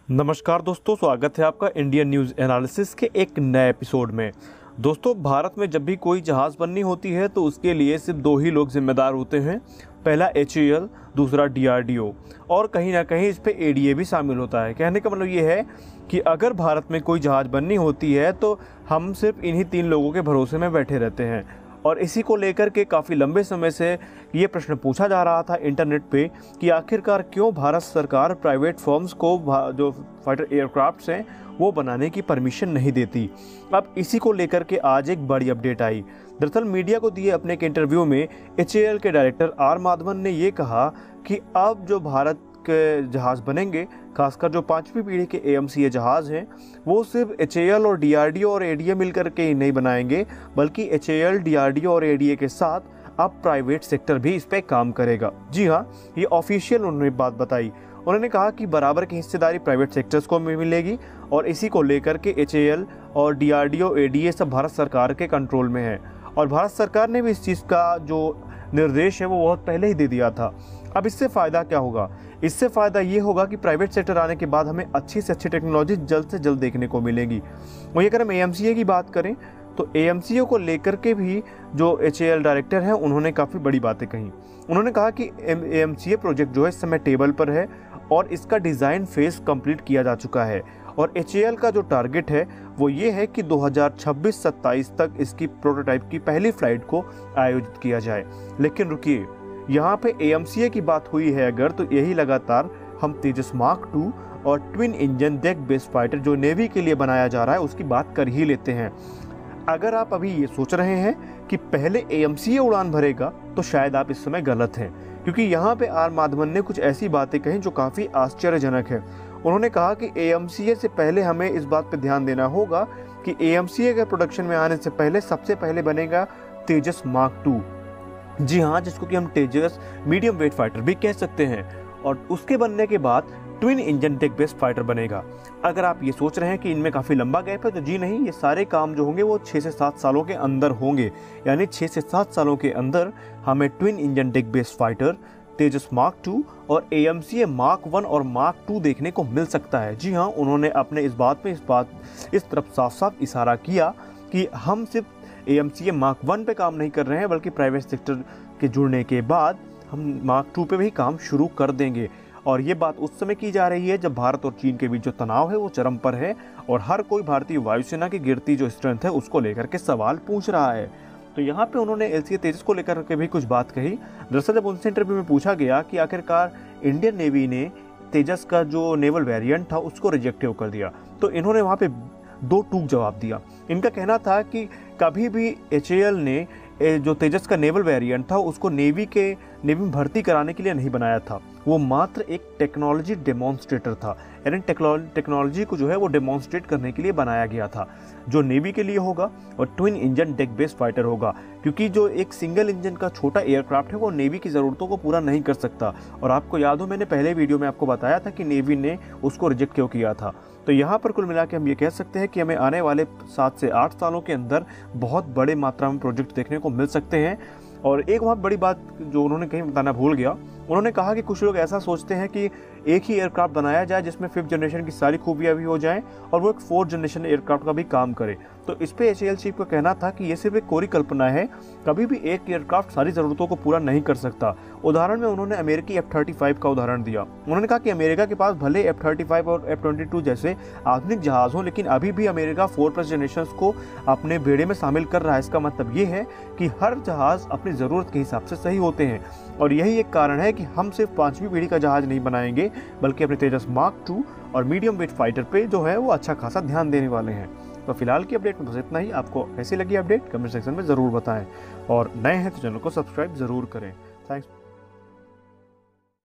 नमस्कार दोस्तों, स्वागत है आपका इंडियन न्यूज़ एनालिसिस के एक नए एपिसोड में। दोस्तों, भारत में जब भी कोई जहाज़ बननी होती है तो उसके लिए सिर्फ दो ही लोग जिम्मेदार होते हैं। पहला HAL, दूसरा DRDO, और कहीं ना कहीं इस पे ADA भी शामिल होता है। कहने का मतलब ये है कि अगर भारत में कोई जहाज़ बननी होती है तो हम सिर्फ इन्हीं तीन लोगों के भरोसे में बैठे रहते हैं। और इसी को लेकर के काफ़ी लंबे समय से ये प्रश्न पूछा जा रहा था इंटरनेट पे कि आखिरकार क्यों भारत सरकार प्राइवेट फर्म्स को जो फाइटर एयरक्राफ्ट्स हैं वो बनाने की परमिशन नहीं देती। अब इसी को लेकर के आज एक बड़ी अपडेट आई। दरअसल मीडिया को दिए अपने एक इंटरव्यू में HAL के डायरेक्टर R माधवन ने ये कहा कि अब जो भारत के जहाज़ बनेंगे, खासकर जो 5वीं पीढ़ी के AMCA जहाज़ हैं, वो सिर्फ HAL और DRDO और ADA मिलकर के ही नहीं बनाएंगे, बल्कि HAL, DRDO और ADA के साथ अब प्राइवेट सेक्टर भी इस पर काम करेगा। जी हाँ, ये ऑफिशियल उन्होंने बात बताई। उन्होंने कहा कि बराबर की हिस्सेदारी प्राइवेट सेक्टर्स को भी मिलेगी और इसी को लेकर के HAL और DRDO, ADA सब भारत सरकार के कंट्रोल में है। और भारत सरकार ने भी इस चीज़ का जो निर्देश है वो बहुत पहले ही दे दिया था। अब इससे फ़ायदा क्या होगा? इससे फ़ायदा ये होगा कि प्राइवेट सेक्टर आने के बाद हमें अच्छी से अच्छी टेक्नोलॉजी जल्द से जल्द देखने को मिलेगी। वहीं अगर हम AMCA की बात करें तो AMCA को लेकर के भी जो HAL डायरेक्टर हैं उन्होंने काफ़ी बड़ी बातें कही। उन्होंने कहा कि AMCA प्रोजेक्ट जो है इस समय टेबल पर है और इसका डिज़ाइन फेज़ कंप्लीट किया जा चुका है। और HAL का जो टारगेट है वो ये है कि 2026-27 तक इसकी प्रोटोटाइप की पहली फ्लाइट को आयोजित किया जाए। लेकिन रुकिए, यहाँ पे AMCA की बात हुई है अगर, तो यही लगातार हम तेजस मार्क 2 और twin engine deck based fighter जो नेवी के लिए बनाया जा रहा है उसकी बात कर ही लेते हैं। अगर आप अभी ये सोच रहे हैं कि पहले AMCA उड़ान भरेगा तो शायद आप इस समय गलत हैं, क्योंकि यहाँ पे R माधवन ने कुछ ऐसी बातें कही जो काफ़ी आश्चर्यजनक है। उन्होंने कहा कि AMCA से पहले हमें इस बात पर ध्यान देना होगा कि AMCA के प्रोडक्शन में आने से पहले सबसे पहले बनेगा तेजस मार्क 2। जी हाँ, जिसको कि हम तेजस मीडियम वेट फाइटर भी कह सकते हैं। और उसके बनने के बाद twin engine deck based fighter बनेगा। अगर आप ये सोच रहे हैं कि इनमें काफ़ी लंबा गैप है तो जी नहीं, ये सारे काम जो होंगे वो 6 से 7 सालों के अंदर होंगे। यानी 6 से 7 सालों के अंदर हमें twin engine deck based fighter Tejas Mark 2 और AMCA मार्क 1 और मार्क 2 देखने को मिल सकता है। जी हाँ, उन्होंने अपने इस तरफ साफ साफ इशारा किया कि हम सिर्फ AMCA मार्क 1 पे काम नहीं कर रहे हैं, बल्कि प्राइवेट सेक्टर के जुड़ने के बाद हम मार्क 2 पे भी काम शुरू कर देंगे। और ये बात उस समय की जा रही है जब भारत और चीन के बीच जो तनाव है वो चरम पर है और हर कोई भारतीय वायुसेना की गिरती जो स्ट्रेंथ है उसको लेकर के सवाल पूछ रहा है। तो यहाँ पे उन्होंने LCA तेजस को लेकर के भी कुछ बात कही। दरअसल जब उनसे इंटरव्यू में पूछा गया कि आखिरकार इंडियन नेवी ने तेजस का जो नेवल वेरिएंट था उसको रिजेक्ट कर दिया, तो इन्होंने वहाँ पे दो टूक जवाब दिया। इनका कहना था कि कभी भी HAL ने जो तेजस का नेवल वेरिएंट था उसको नेवी में भर्ती कराने के लिए नहीं बनाया था, वो मात्र एक टेक्नोलॉजी डेमोन्स्ट्रेटर था। यानी टेक्नोलॉजी को जो है वो डेमोन्स्ट्रेट करने के लिए बनाया गया था, जो नेवी के लिए होगा और twin engine deck based fighter होगा, क्योंकि जो एक सिंगल इंजन का छोटा एयरक्राफ्ट है वो नेवी की ज़रूरतों को पूरा नहीं कर सकता। और आपको याद हो, मैंने पहले वीडियो में आपको बताया था कि नेवी ने उसको रिजेक्ट क्यों किया था। तो यहाँ पर कुल मिला के हम ये कह सकते हैं कि हमें आने वाले 7 से 8 सालों के अंदर बहुत बड़े मात्रा में प्रोजेक्ट देखने को मिल सकते हैं। और एक बहुत बड़ी बात जो उन्होंने कहीं बताना भूल गया, उन्होंने कहा कि कुछ लोग ऐसा सोचते हैं कि एक ही एयरक्राफ्ट बनाया जाए जिसमें 5th जनरेशन की सारी खूबियाँ भी हो जाएं और वो एक 4th जनरेशन एयरक्राफ्ट का भी काम करे। तो इस पे HAL चीफ का कहना था कि ये सिर्फ एक कोरी कल्पना है, कभी भी एक एयरक्राफ्ट सारी ज़रूरतों को पूरा नहीं कर सकता। उदाहरण में उन्होंने अमेरिकी F-35 का उदाहरण दिया। उन्होंने कहा कि अमेरिका के पास भले F-35 और F-22 जैसे आधुनिक जहाज़ हों, लेकिन अभी भी अमेरिका 4+ जनरेशन को अपने बेड़े में शामिल कर रहा है। इसका मतलब ये है कि हर जहाज़ अपनी ज़रूरत के हिसाब से सही होते हैं। और यही एक कारण है कि हम सिर्फ 5वीं पीढ़ी का जहाज़ नहीं बनाएंगे, बल्कि अपने तेजस मार्क 2 और मीडियम वेट फाइटर पे जो है वो अच्छा खासा ध्यान देने वाले हैं। तो फिलहाल की अपडेट में बस इतना ही। आपको कैसी लगी अपडेट कमेंट सेक्शन में ज़रूर बताएं और नए हैं तो चैनल को सब्सक्राइब ज़रूर करें। थैंक्स।